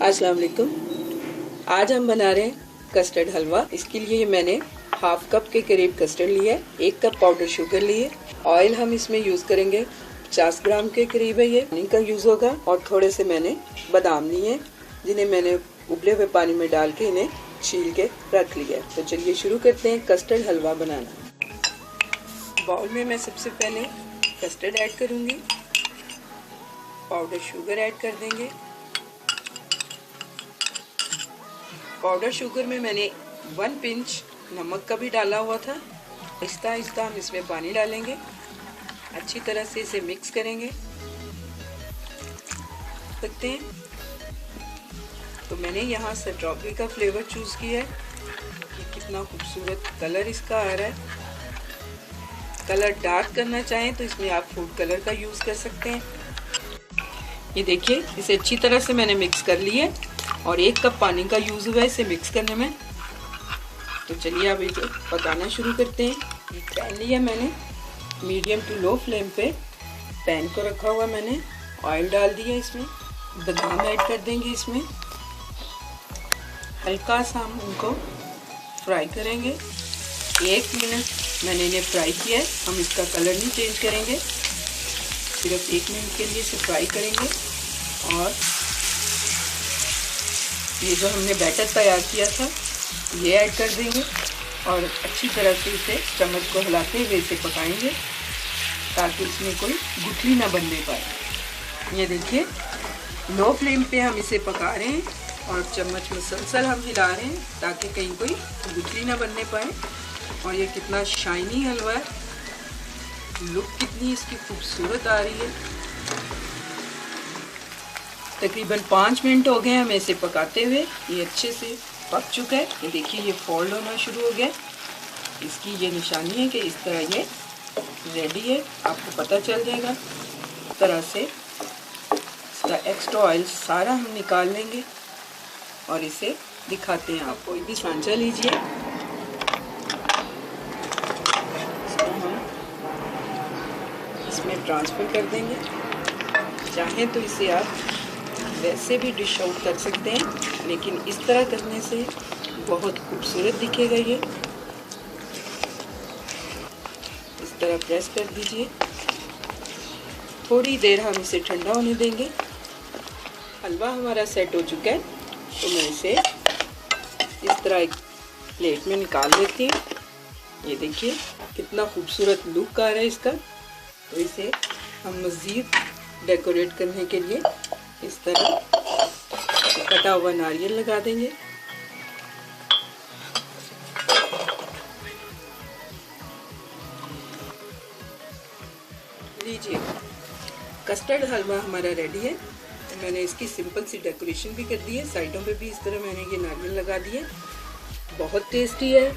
अस्सलाम वालेकुम। आज हम बना रहे हैं कस्टर्ड हलवा। इसके लिए मैंने हाफ कप के करीब कस्टर्ड लिया है, 1 कप पाउडर शुगर लिए। ऑयल हम इसमें यूज करेंगे 50 ग्राम के करीब है, ये पानी का यूज होगा। और थोड़े से मैंने बादाम लिए जिन्हें मैंने उबले हुए पानी में डाल के इन्हें छील के रख लिया है। तो चलिए शुरू करते हैं कस्टर्ड हलवा बनाना। बाउल में मैं सबसे पहले कस्टर्ड ऐड करूंगी, पाउडर शुगर ऐड कर देंगे। पाउडर शुगर में मैंने 1 पिंच नमक का भी डाला हुआ था। आहिस्ता आहिस्ता हम इसमें पानी डालेंगे, अच्छी तरह से इसे मिक्स करेंगे। सकते हैं तो मैंने यहाँ स्ट्रॉबेरी का फ्लेवर चूज किया है। ये कितना खूबसूरत कलर इसका आ रहा है। कलर डार्क करना चाहें तो इसमें आप फूड कलर का यूज कर सकते हैं। ये देखिए, इसे अच्छी तरह से मैंने मिक्स कर लिया है और 1 कप पानी का यूज हुआ है इसे मिक्स करने में। तो चलिए अब इसे पकाना शुरू करते हैं। ये पैन लिया मैंने, मीडियम टू लो फ्लेम पे पैन को रखा हुआ मैंने। ऑयल डाल दिया, इसमें बादाम ऐड कर देंगे। इसमें हल्का सा हम उनको फ्राई करेंगे। 1 मिनट मैंने इन्हें फ्राई किया है। हम इसका कलर नहीं चेंज करेंगे, सिर्फ 1 मिनट के लिए इसे फ्राई करेंगे। और ये जो हमने बैटर तैयार किया था ये ऐड कर देंगे और अच्छी तरह से इसे चम्मच को हिलाते हुए इसे पकाएंगे ताकि इसमें कोई गुठली ना बनने पाए। ये देखिए, लो फ्लेम पे हम इसे पका रहे हैं और चम्मच मुसलसल हम हिला रहे हैं ताकि कहीं कोई गुठली ना बनने पाए। और ये कितना शाइनी हलवा है, लुक कितनी इसकी खूबसूरत आ रही है। तकरीबन 5 मिनट हो गए हमें इसे पकाते हुए। ये अच्छे से पक चुका है। ये देखिए, ये फोल्ड होना शुरू हो गया। इसकी ये निशानी है कि इस तरह ये रेडी है, आपको पता चल जाएगा। इस तरह से इसका एक्स्ट्रा ऑयल सारा हम निकाल लेंगे और इसे दिखाते हैं। आप कोई भी सांचा लीजिए, इसको हम इसमें ट्रांसफ़र कर देंगे। चाहें तो इसे आप वैसे भी डिश आउट कर सकते हैं, लेकिन इस तरह करने से बहुत खूबसूरत दिखेगा। ये इस तरह प्रेस कर दीजिए। थोड़ी देर हम इसे ठंडा होने देंगे। हलवा हमारा सेट हो चुका है, तो मैं इसे इस तरह एक प्लेट में निकाल लेती हूँ। ये देखिए कितना खूबसूरत लुक आ रहा है इसका। तो इसे हम मज़ीद डेकोरेट करने के लिए इस तरह कटा हुआ नारियल लगा देंगे। लीजिए, कस्टर्ड हलवा हमारा रेडी है। तो मैंने इसकी सिंपल सी डेकोरेशन भी कर दी है। साइडों पे भी इस तरह मैंने ये नारियल लगा दिए। बहुत टेस्टी है,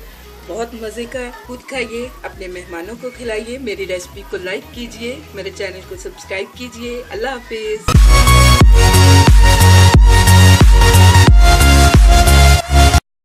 बहुत मज़े का है। खुद खाइए, अपने मेहमानों को खिलाइए। मेरी रेसिपी को लाइक कीजिए, मेरे चैनल को सब्सक्राइब कीजिए। अल्लाह हाफिज़।